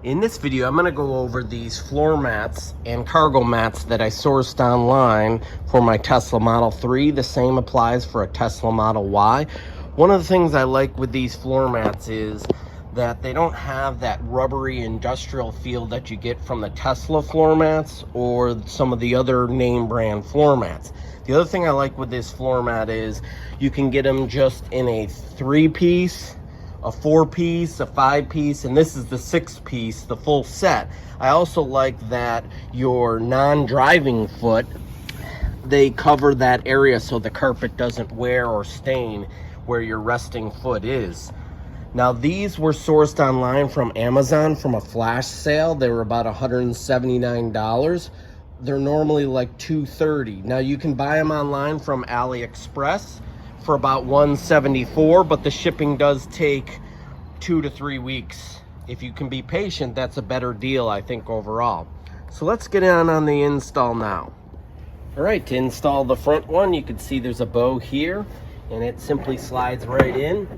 In this video, I'm going to go over these floor mats and cargo mats that I sourced online for my Tesla Model 3. The same applies for a Tesla Model Y. One of the things I like with these floor mats is that they don't have that rubbery industrial feel that you get from the Tesla floor mats or some of the other name brand floor mats. The other thing I like with this floor mat is you can get them just in a 3-piece, a 4-piece, a 5-piece, and this is the 6-piece, the full set. I also like that your non-driving foot, they cover that area so the carpet doesn't wear or stain where your resting foot is. Now these were sourced online from Amazon from a flash sale. They were about $179. They're normally like $230. Now you can buy them online from AliExpress for about $174, but the shipping does take 2 to 3 weeks. If you can be patient, that's a better deal, I think, overall. So let's get on the install now. All right, to install the front one, you can see there's a bow here, and it simply slides right in.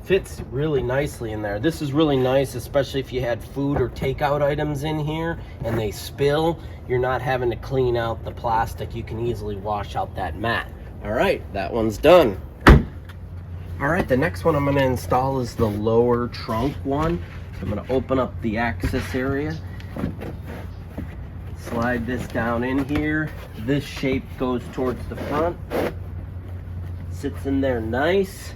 Fits really nicely in there. This is really nice, especially if you had food or takeout items in here and they spill. You're not having to clean out the plastic. You can easily wash out that mat. All right, that one's done. All right, the next one I'm going to install is the lower trunk one. I'm going to open up the access area, slide this down in here. This shape goes towards the front, sits in there nice.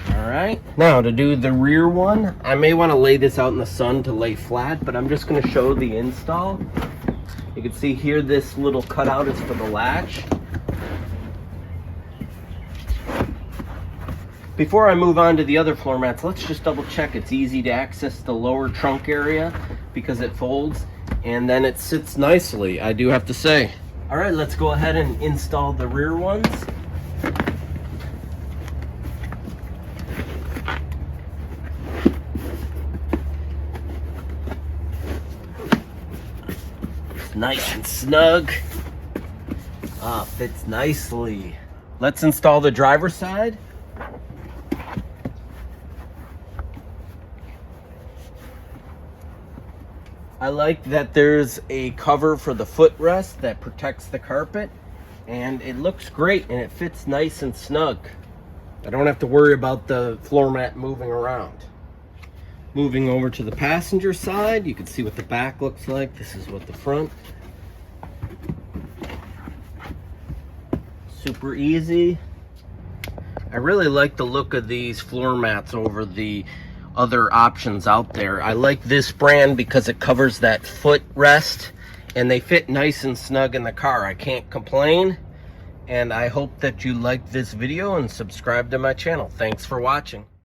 All right, now to do the rear one, I may want to lay this out in the sun to lay flat, but I'm just going to show the install. You can see here this little cutout is for the latch. Before I move on to the other floor mats, let's just double check it's easy to access the lower trunk area because it folds and then it sits nicely, I do have to say. All right, let's go ahead and install the rear ones. It's nice and snug. Fits nicely. Let's install the driver's side. I like that there's a cover for the footrest that protects the carpet, and it looks great and it fits nice and snug. I don't have to worry about the floor mat moving around. Moving over to the passenger side, you can see what the back looks like. This is what the front. Super easy. I really like the look of these floor mats over the other options out there. I like this brand because it covers that footrest and they fit nice and snug in the car. I can't complain, and I hope that you liked this video and subscribe to my channel. Thanks for watching.